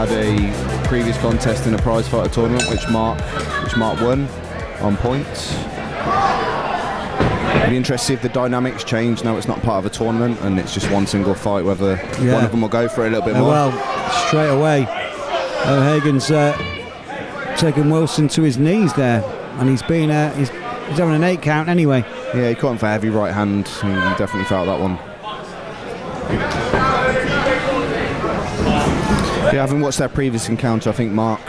had a previous contest in a prize fighter tournament, which Mark won on points. It'd be interesting if the dynamics change now. It's not part of a tournament and it's just one single fight. Whether one of them will go for it a little bit more. Well, straight away, O'Hagan's taken Wilson to his knees there, and he's having an 8 count anyway. Yeah, he caught him for heavy right hand. He definitely felt that one. Yeah, having watched their previous encounter, I think Mark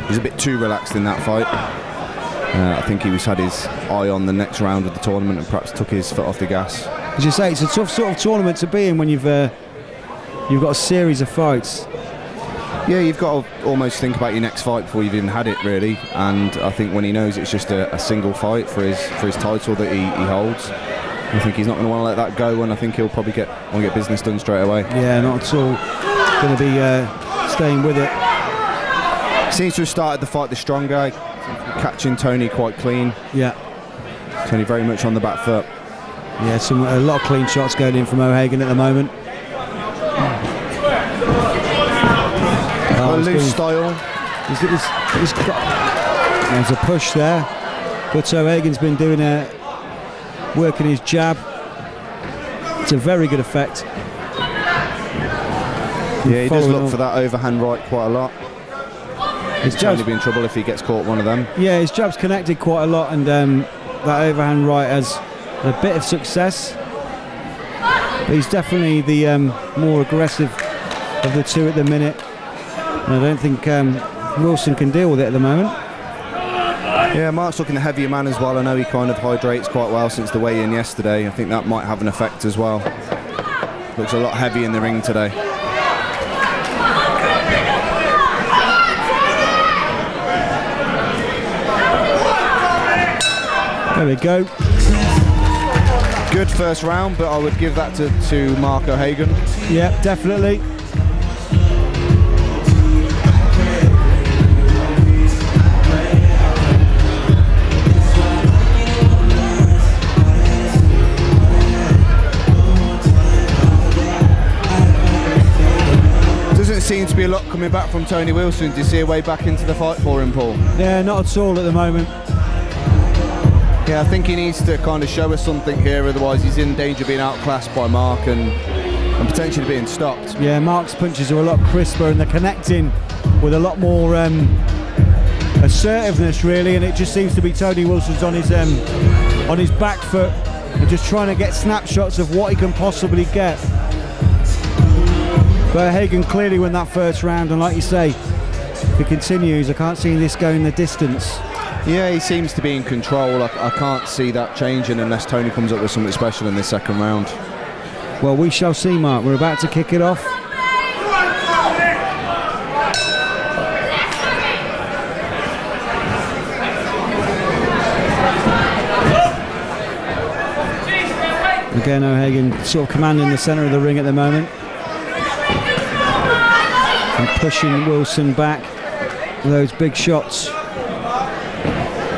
was a bit too relaxed in that fight. I think he had his eye on the next round of the tournament and perhaps took his foot off the gas. As you say, it's a tough sort of tournament to be in when you've got a series of fights. Yeah, you've got to almost think about your next fight before you've even had it, really. And I think when he knows it's just a single fight for his title that he holds, I think he's not going to want to let that go, and I think he'll probably want to get business done straight away. Yeah, not at all. Going to be staying with it. Seems to have started the fight the strong guy, catching Tony quite clean. Yeah. Tony very much on the back foot. Yeah, a lot of clean shots going in from O'Hagan at the moment. Loose style. He's got, there's a push there, but O'Hagan's been doing working his jab. It's a very good effect. Yeah, he does look for that overhand right quite a lot. He's going to be in trouble if he gets caught one of them. Yeah, his jab's connected quite a lot, and that overhand right has a bit of success. But he's definitely the more aggressive of the two at the minute. And I don't think Wilson can deal with it at the moment. Yeah, Mark's looking the heavier man as well. I know he kind of hydrates quite well since the weigh-in yesterday. I think that might have an effect as well. Looks a lot heavy in the ring today. There we go. Good first round, but I would give that to Mark O'Hagan. Yeah, definitely. Doesn't seem to be a lot coming back from Tony Wilson. Do you see a way back into the fight for him, Paul? Yeah, not at all at the moment. Yeah, I think he needs to kind of show us something here, otherwise he's in danger of being outclassed by Mark and potentially being stopped. Yeah, Mark's punches are a lot crisper and they're connecting with a lot more assertiveness, really, and it just seems to be Tony Wilson's on his back foot and just trying to get snapshots of what he can possibly get. But O'Hagan clearly won that first round, and like you say, if he continues, I can't see this going the distance. Yeah, he seems to be in control. I can't see that changing unless Tony comes up with something special in this second round. Well, we shall see, Mark. We're about to kick it off. Again, O'Hagan sort of commanding the centre of the ring at the moment. And pushing Wilson back with those big shots.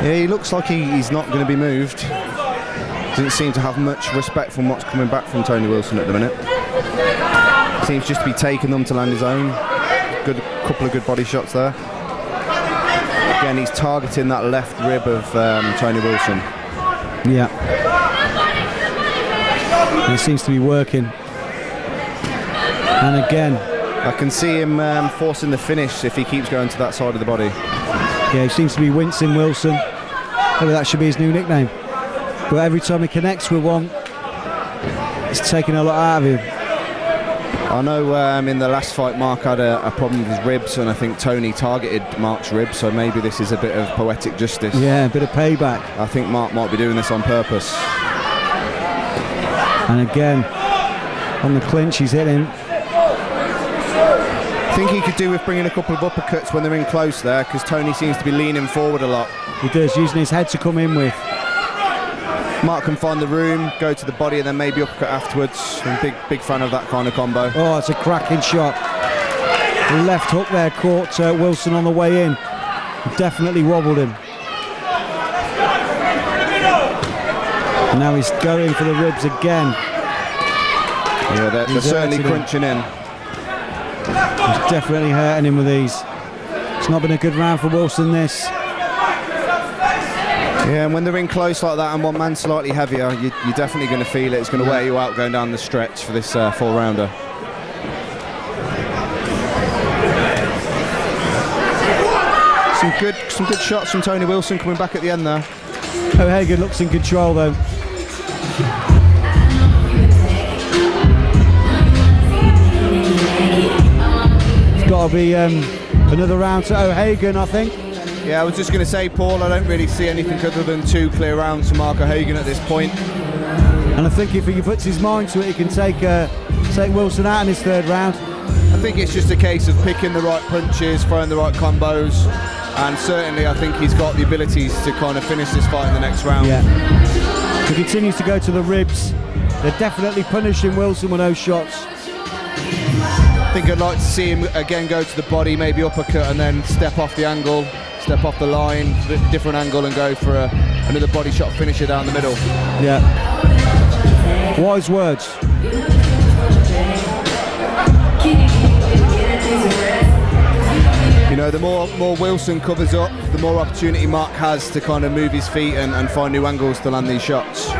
Yeah, he looks like he's not going to be moved. Doesn't seem to have much respect from what's coming back from Tony Wilson at the minute. Seems just to be taking them to land his own. Good couple of good body shots there. Again, he's targeting that left rib of Tony Wilson. Yeah. He seems to be working. And again, I can see him forcing the finish if he keeps going to that side of the body. Yeah, he seems to be wincing Wilson. Maybe that should be his new nickname. But every time he connects with one, it's taking a lot out of him. I know in the last fight Mark had a problem with his ribs, and I think Tony targeted Mark's ribs, so maybe this is a bit of poetic justice. Yeah, a bit of payback. I think Mark might be doing this on purpose. And again, on the clinch, he's hit him. I think he could do with bringing a couple of uppercuts when they're in close there, because Tony seems to be leaning forward a lot. He does, using his head to come in with. Mark can find the room, go to the body, and then maybe uppercut afterwards. I'm big fan of that kind of combo. Oh, it's a cracking shot. The left hook there caught Wilson on the way in. Definitely wobbled him. And now he's going for the ribs again. Yeah, they're certainly crunching in. He's definitely hurting him with these. It's not been a good round for Wilson, this. Yeah, and when they're in close like that and one man's slightly heavier, you're definitely going to feel it. It's going to wear you out going down the stretch for this 4-rounder. Some good shots from Tony Wilson coming back at the end there. O'Hagan looks in control though. It's got to be another round to O'Hagan, I think. Yeah, I was just going to say, Paul, I don't really see anything other than 2 clear rounds for Mark O'Hagan at this point. And I think if he puts his mind to it, he can take Wilson out in his 3rd round. I think it's just a case of picking the right punches, throwing the right combos, and certainly I think he's got the abilities to kind of finish this fight in the next round. Yeah. He continues to go to the ribs. They're definitely punishing Wilson with those shots. I think I'd like to see him again go to the body, maybe uppercut, and then step off the angle, step off the line, different angle, and go for another body shot finisher down the middle. Yeah. Wise words. You know, the more Wilson covers up, the more opportunity Mark has to kind of move his feet and find new angles to land these shots.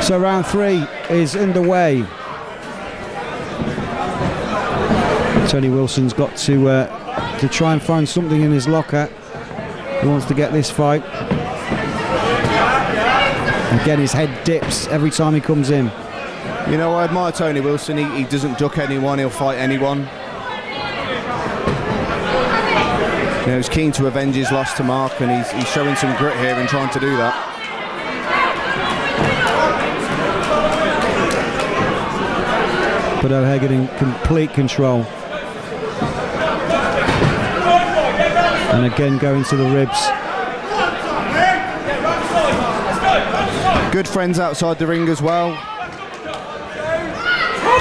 So round 3 is underway. Tony Wilson's got to try and find something in his locker. He wants to get this fight. Again, his head dips every time he comes in. You know, I admire Tony Wilson. He doesn't duck anyone, he'll fight anyone. You know, he's keen to avenge his loss to Mark, and he's showing some grit here in trying to do that. But O'Hagan in complete control. And again going to the ribs. Good friends outside the ring as well.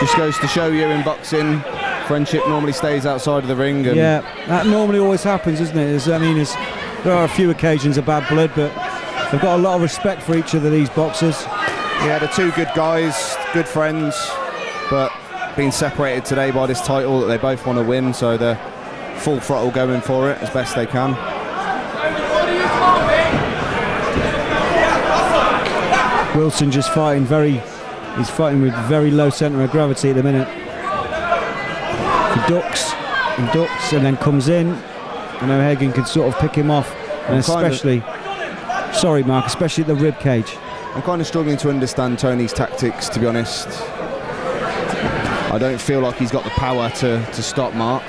Just goes to show you in boxing, friendship normally stays outside of the ring. And yeah, that normally always happens, isn't it? There are a few occasions of bad blood, but they've got a lot of respect for each other, these boxers. Yeah, they're 2 good guys, good friends, but being separated today by this title that they both want to win, so they're full throttle going for it as best they can. Wilson just he's fighting with very low centre of gravity at the minute. He ducks and then comes in, and O'Hagan can sort of pick him off, and especially at the rib cage. I'm kind of struggling to understand Tony's tactics, to be honest. I don't feel like he's got the power to stop Mark.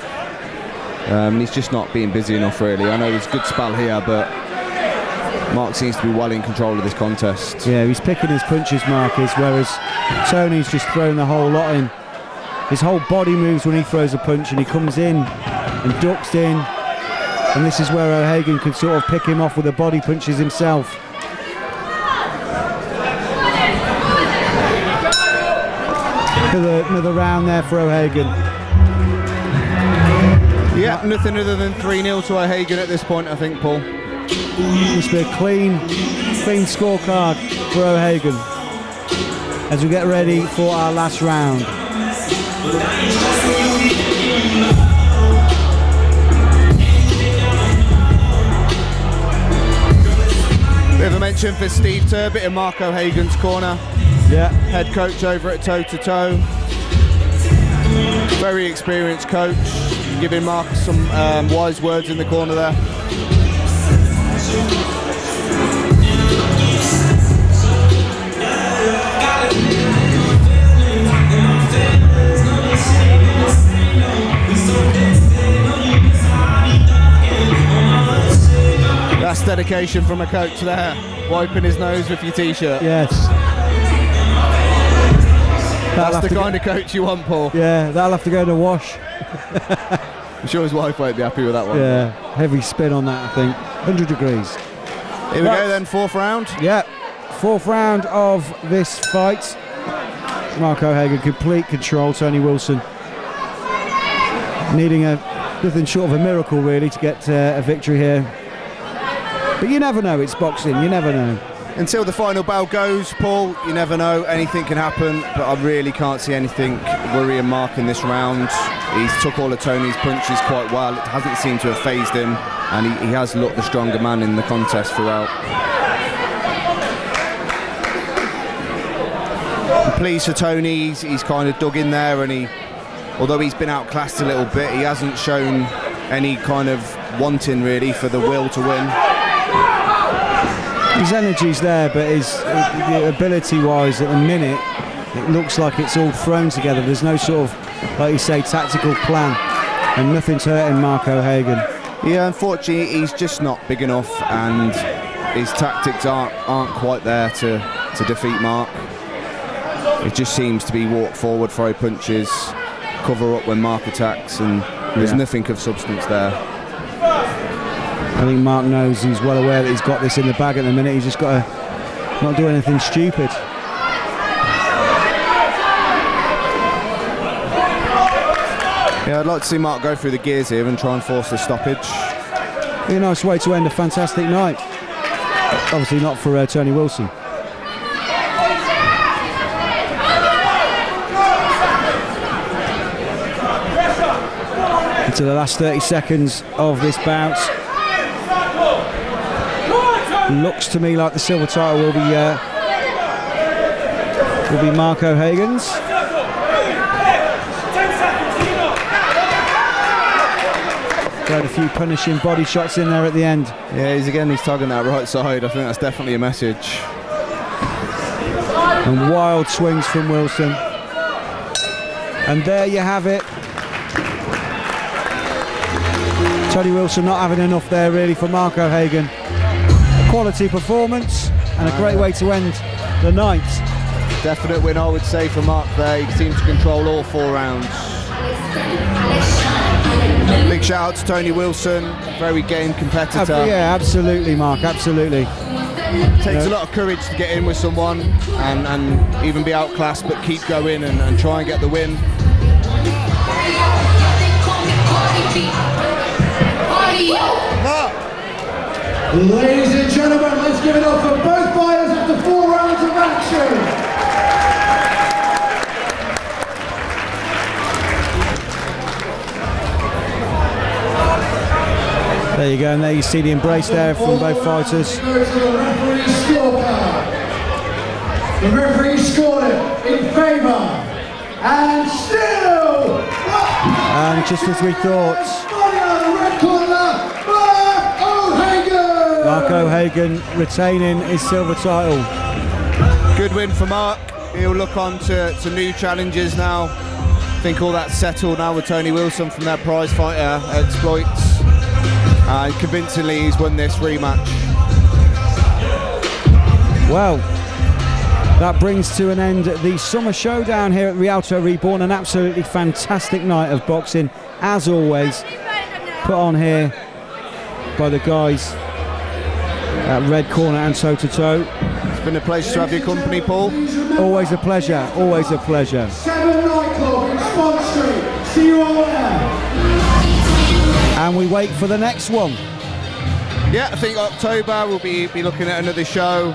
He's just not being busy enough, really. I know there's a good spell here, but Mark seems to be well in control of this contest. Yeah, he's picking his punches, Mark is, whereas Tony's just throwing the whole lot in. His whole body moves when he throws a punch, and he comes in and ducks in, and this is where O'Hagan can sort of pick him off with the body punches himself. Another round there for O'Hagan. Yeah, nothing other than 3-0 to O'Hagan at this point, I think, Paul. Must be a clean scorecard for O'Hagan as we get ready for our last round. Bit of a mention for Steve Turbett in Mark O'Hagan's corner. Yeah. Head coach over at Toe to Toe. Very experienced coach, giving Mark some wise words in the corner there. That's dedication from a coach there, wiping his nose with your t-shirt. Yes. That's the kind of coach you want, Paul. Yeah, that'll have to go in the wash. I'm sure his wife won't be happy with that one. Yeah, heavy spin on that, I think. 100 degrees. Here we go then, 4th round. Yeah, 4th round of this fight. Mark O'Hagan, complete control. Tony Wilson needing nothing short of a miracle, really, to get a victory here. But you never know, it's boxing, you never know. until the final bell goes, Paul, you never know, anything can happen, but I really can't see anything worrying Mark in this round. He's took all of Tony's punches quite well. It hasn't seemed to have phased him, and he has looked the stronger man in the contest throughout. I'm pleased for Tony. He's kind of dug in there, and although he's been outclassed a little bit, he hasn't shown any kind of wanting really for the will to win. His energy's there, but the ability-wise at the minute, it looks like it's all thrown together. There's no sort of, like you say, tactical plan, and nothing's hurting Mark O'Hagan. Yeah, unfortunately, he's just not big enough, and his tactics aren't quite there to defeat Mark. It just seems to be walk forward, throw punches, cover up when Mark attacks, and there's nothing of substance there. I think Mark knows, he's well aware that he's got this in the bag at the minute. He's just got to not do anything stupid. Yeah, I'd like to see Mark go through the gears here and try and force the stoppage. Be a nice way to end a fantastic night. Obviously not for Tony Wilson. Into the last 30 seconds of this bout. Looks to me like the silver title will be Mark O'Hagan's. Got a few punishing body shots in there at the end. Yeah, he's targeting that right side. I think that's definitely a message. And wild swings from Wilson. And there you have it. Tony Wilson not having enough there really for Mark O'Hagan. A quality performance and a great way to end the night. Definite win, I would say, for Mark there. He seemed to control all 4 rounds. Big shout out to Tony Wilson, very game competitor. Yeah, absolutely, Mark, absolutely. Takes a lot of courage to get in with someone and even be outclassed, but keep going and try and get the win. Ladies and gentlemen, let's give it up for both fighters after 4 rounds of action. There you go, and there you see the embrace there from both fighters. Go to the referee's scorecard. The referee scored it in favour, and still. And just as we thought, Mark O'Hagan retaining his silver title. Good win for Mark. He'll look on to new challenges now. I think all that's settled now with Tony Wilson from their prize fighter exploits. And convincingly he's won this rematch. Well, that brings to an end the summer showdown here at Rialto Reborn. An absolutely fantastic night of boxing, as always, put on here by the guys at Red Corner and Toe to Toe. It's been a pleasure to have your company, Paul. Always a pleasure, always a pleasure. 7 Nightclub in Spon Street. See you all there. And we wait for the next one. Yeah, I think October we'll be looking at another show.